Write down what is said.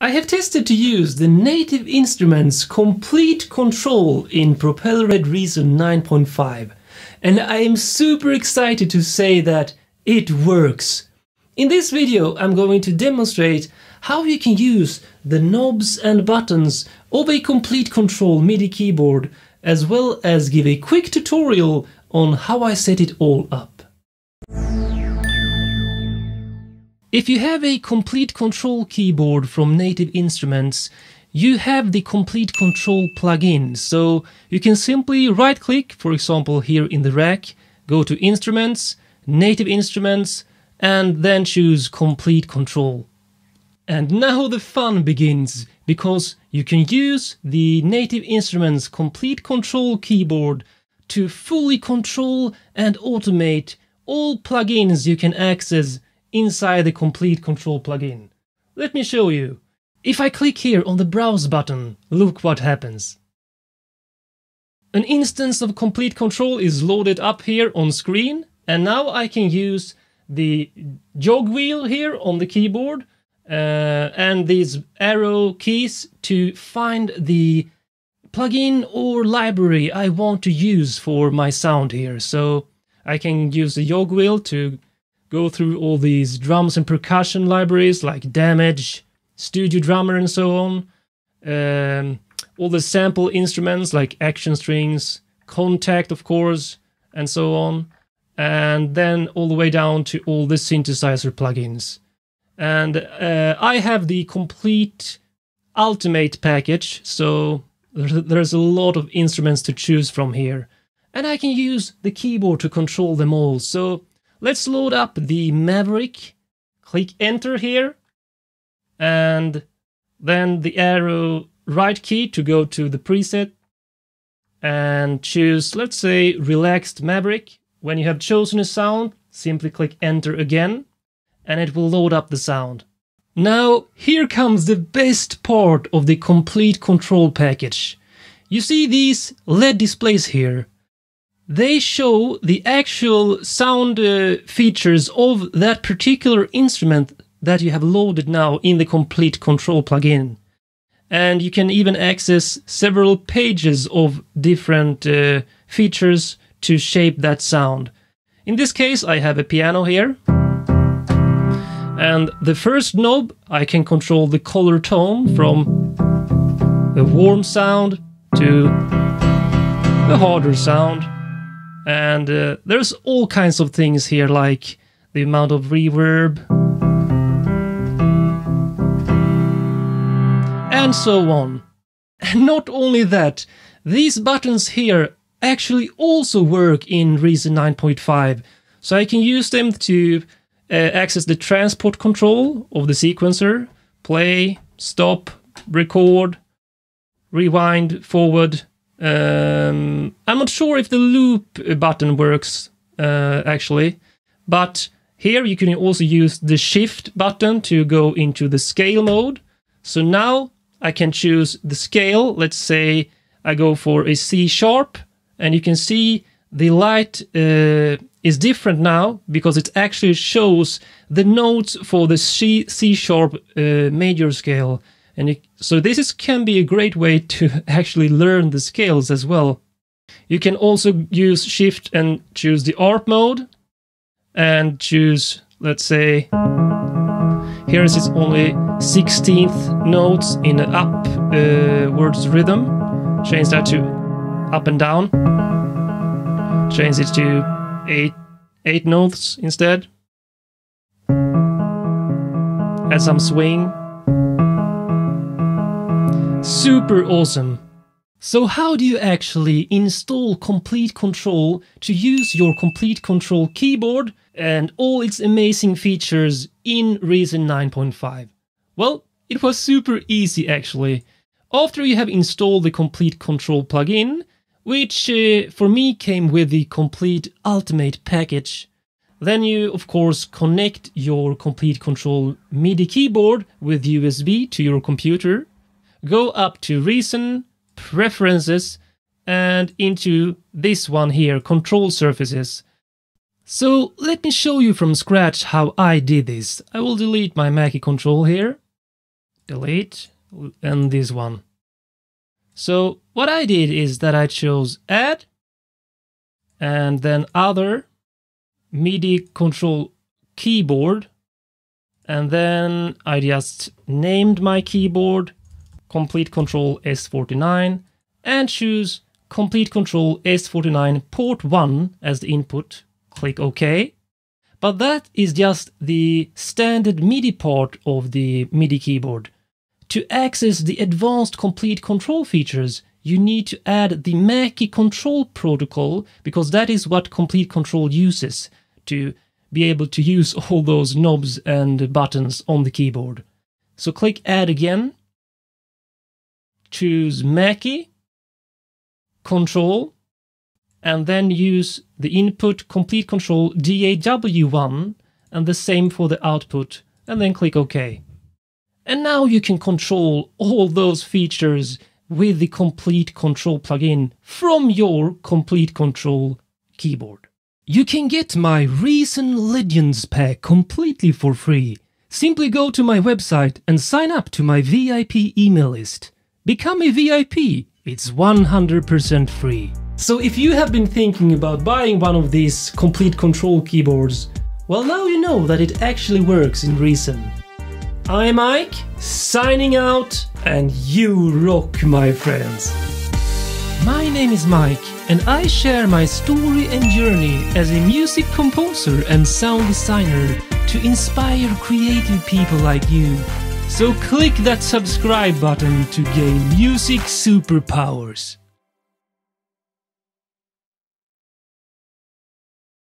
I have tested to use the Native Instruments Komplete Kontrol in Propellerhead Reason 9.5, and I am super excited to say that it works. In this video I'm going to demonstrate how you can use the knobs and buttons of a Komplete Kontrol MIDI keyboard, as well as give a quick tutorial on how I set it all up. If you have a Komplete Kontrol keyboard from Native Instruments, you have the Komplete Kontrol plugin, so you can simply right-click, for example here in the rack, go to Instruments, Native Instruments, and then choose Komplete Kontrol. And now the fun begins, because you can use the Native Instruments Komplete Kontrol keyboard to fully control and automate all plugins you can access inside the Komplete Kontrol plugin. Let me show you. If I click here on the Browse button, look what happens. An instance of Komplete Kontrol is loaded up here on screen, and now I can use the jog wheel here on the keyboard and these arrow keys to find the plugin or library I want to use for my sound here. So I can use the jog wheel to go through all these drums and percussion libraries like Damage, Studio Drummer and so on. All the sample instruments like Action Strings, Contact of course, and so on. And then all the way down to all the synthesizer plugins. And I have the Complete Ultimate package, so there's a lot of instruments to choose from here. And I can use the keyboard to control them all. So let's load up the Maverick, click enter here, and then the arrow right key to go to the preset, and choose, let's say, Relaxed Maverick. When you have chosen a sound, simply click enter again, and it will load up the sound. Now, here comes the best part of the Komplete Kontrol package. You see these LED displays here? They show the actual sound features of that particular instrument that you have loaded now in the Komplete Kontrol plugin. And you can even access several pages of different features to shape that sound. In this case, I have a piano here. And the first knob, I can control the color tone from a warm sound to a harder sound. And there's all kinds of things here, like the amount of reverb and so on. And not only that, these buttons here actually also work in Reason 9.5, so I can use them to access the transport control of the sequencer, play, stop, record, rewind, forward. I'm not sure if the loop button works actually, but here you can also use the shift button to go into the scale mode. So now I can choose the scale. Let's say I go for a C sharp, and you can see the light is different now because it actually shows the notes for the C sharp major scale. And so this can be a great way to actually learn the scales as well. You can also use shift and choose the ARP mode and choose, let's say, here is only 16th notes in an upwards rhythm. Change that to up and down. Change it to 8 notes instead. Add some swing. Super awesome! So how do you actually install Komplete Kontrol to use your Komplete Kontrol keyboard and all its amazing features in Reason 9.5? Well, it was super easy actually. After you have installed the Komplete Kontrol plugin, which for me came with the Komplete Ultimate package, then you of course connect your Komplete Kontrol MIDI keyboard with USB to your computer. Go up to Reason, Preferences, and into this one here, Control Surfaces. So let me show you from scratch how I did this. I will delete my Mackie control here. delete, and this one. So what I did is that I chose Add, and then Other, MIDI Control Keyboard, and then I just named my keyboard Komplete Kontrol S49 and choose Komplete Kontrol S49 port 1 as the input. Click OK. But that is just the standard MIDI part of the MIDI keyboard. To access the advanced Komplete Kontrol features, you need to add the Maki control protocol, because that is what Komplete Kontrol uses to be able to use all those knobs and buttons on the keyboard. So click Add again, choose Maki Control, and then use the input Komplete Kontrol DAW1 and the same for the output, and then click OK. And now you can control all those features with the Komplete Kontrol plugin from your Komplete Kontrol keyboard. You can get my Recent Legends pack completely for free. Simply go to my website and sign up to my VIP email list. Become a VIP. It's 100% free. So if you have been thinking about buying one of these Komplete Kontrol keyboards, well, now you know that it actually works in Reason. I'm Mike, signing out, and you rock, my friends. My name is Mike, and I share my story and journey as a music composer and sound designer to inspire creative people like you. So click that subscribe button to gain music superpowers.